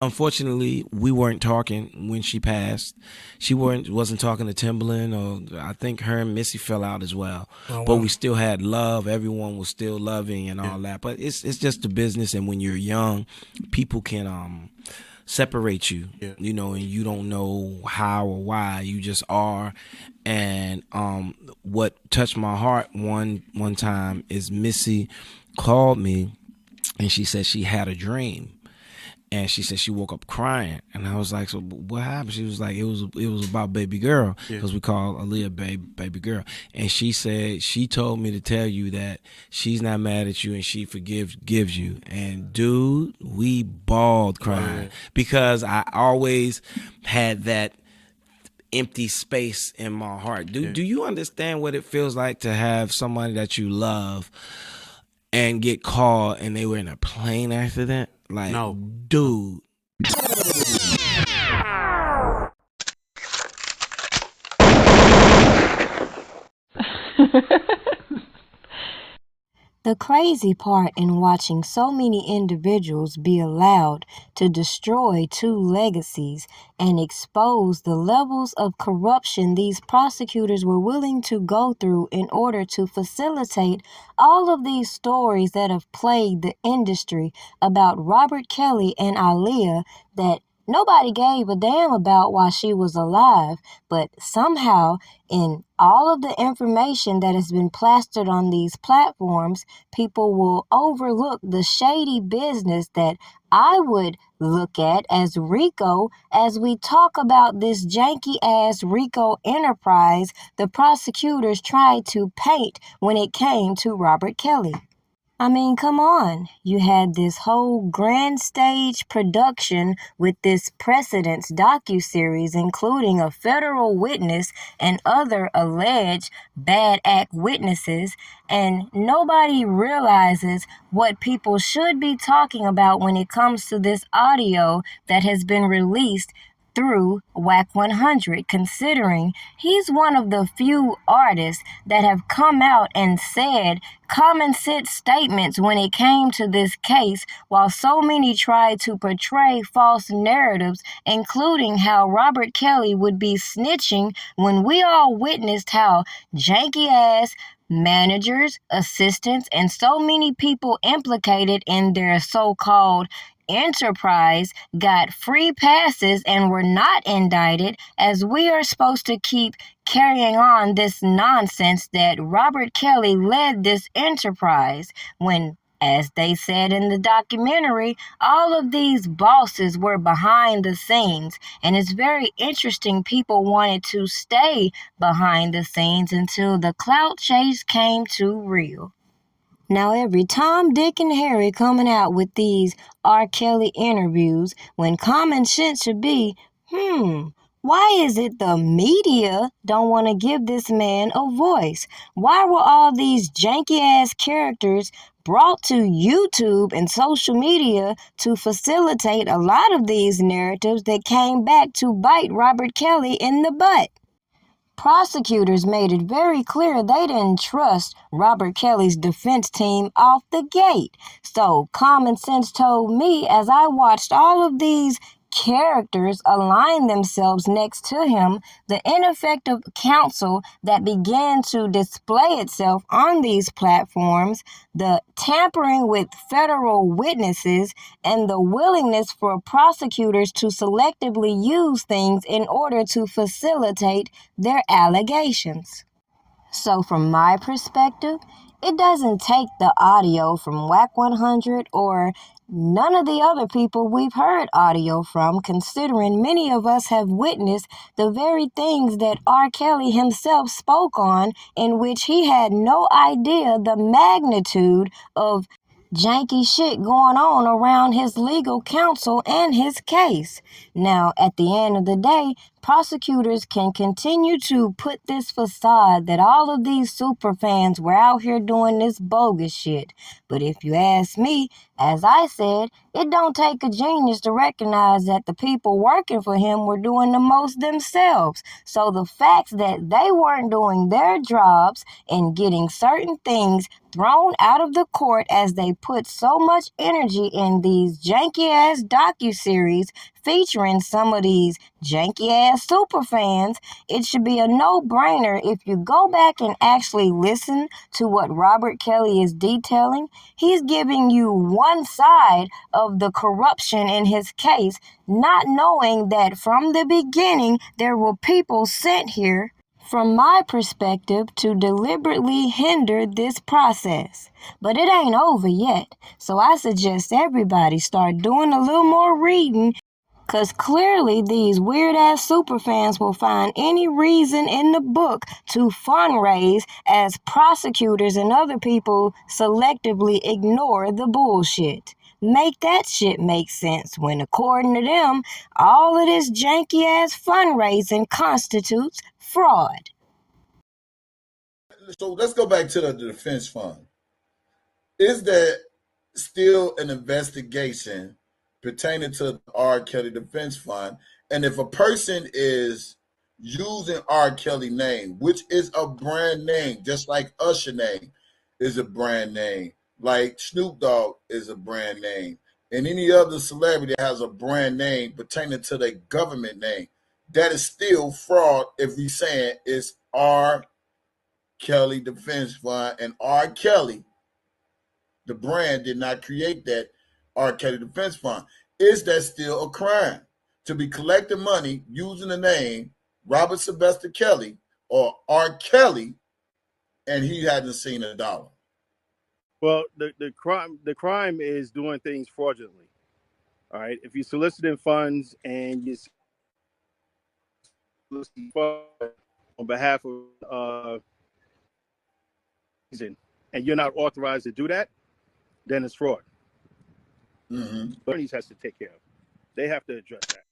Unfortunately, we weren't talking when she passed. She wasn't talking to Timberland, or I think her and Missy fell out as well. Oh But wow. we still had love. Everyone was still loving and Yeah. all that. But it's just the business, and when you're young, people can separate you, Yeah. and you don't know how or why. You just are. And what touched my heart one time is Missy called me and she said she had a dream, and she said she woke up crying, and I was like, "So what happened?" She was like, "It was about baby girl, Yeah. because we call Aaliyah baby girl." And she said she told me to tell you that she's not mad at you and she gives you. And dude, we bawled crying, because I always had that empty space in my heart. Do you understand what it feels like to have somebody that you love and get called and they were in a plane accident? Like, No. dude. The crazy part in watching so many individuals be allowed to destroy two legacies and expose the levels of corruption these prosecutors were willing to go through in order to facilitate all of these stories that have plagued the industry about Robert Kelly and Aaliyah that nobody gave a damn about while she was alive, but somehow in all of the information that has been plastered on these platforms, people will overlook the shady business that I would look at as RICO as we talk about this janky ass RICO enterprise the prosecutors tried to paint when it came to Robert Kelly. I mean, come on. You had this whole grand stage production with this Precedence docuseries, including a federal witness and other alleged bad act witnesses, and nobody realizes what people should be talking about when it comes to this audio that has been released through Wack 100, considering he's one of the few artists that have come out and said common sense statements when it came to this case, while so many tried to portray false narratives, including how Robert Kelly would be snitching when we all witnessed how janky ass managers, assistants, and so many people implicated in their so-called enterprise got free passes and were not indicted, as we are supposed to keep carrying on this nonsense that Robert Kelly led this enterprise when, as they said in the documentary, all of these bosses were behind the scenes. And it's very interesting people wanted to stay behind the scenes until the clout chase came too real. Now, every Tom, Dick, and Harry coming out with these R. Kelly interviews when common sense should be, why is it the media don't want to give this man a voice? Why were all these janky-ass characters brought to YouTube and social media to facilitate a lot of these narratives that came back to bite Robert Kelly in the butt? Prosecutors made it very clear they didn't trust Robert Kelly's defense team off the gate. So common sense told me, as I watched all of these characters align themselves next to him, the ineffective counsel that began to display itself on these platforms, the tampering with federal witnesses, and the willingness for prosecutors to selectively use things in order to facilitate their allegations. So from my perspective, it doesn't take the audio from Wack 100 or none of the other people we've heard audio from, considering many of us have witnessed the very things that R. Kelly himself spoke on, in which he had no idea the magnitude of janky shit going on around his legal counsel and his case. Now, at the end of the day, prosecutors can continue to put this facade that all of these super fans were out here doing this bogus shit. But if you ask me, as I said, it don't take a genius to recognize that the people working for him were doing the most themselves. So the facts that they weren't doing their jobs and getting certain things thrown out of the court as they put so much energy in these janky-ass docuseries featuring some of these janky-ass superfans. It should be a no-brainer if you go back and actually listen to what Robert Kelly is detailing. He's giving you one side of the corruption in his case, not knowing that from the beginning there were people sent here, from my perspective, to deliberately hinder this process. But it ain't over yet, so I suggest everybody start doing a little more reading, because clearly these weird-ass superfans will find any reason in the book to fundraise as prosecutors and other people selectively ignore the bullshit. Make that shit make sense when, according to them, all of this janky-ass fundraising constitutes fraud. So let's go back to the defense fund. Is there still an investigation pertaining to the R. Kelly Defense Fund? And if a person is using R. Kelly name, which is a brand name, just like Usher name is a brand name, like Snoop Dogg is a brand name, and any other celebrity that has a brand name pertaining to their government name, that is still fraud if we saying it's R. Kelly Defense Fund, and R. Kelly, the brand, did not create that R. Kelly Defense Fund. Is that still a crime to be collecting money using the name Robert Sylvester Kelly or R. Kelly, and he hasn't seen a dollar? Well, the crime is doing things fraudulently. All right. If you're soliciting funds and you're soliciting funds on behalf of and you're not authorized to do that, then it's fraud. Mm-hmm. Attorneys has to take care of. They have to address that.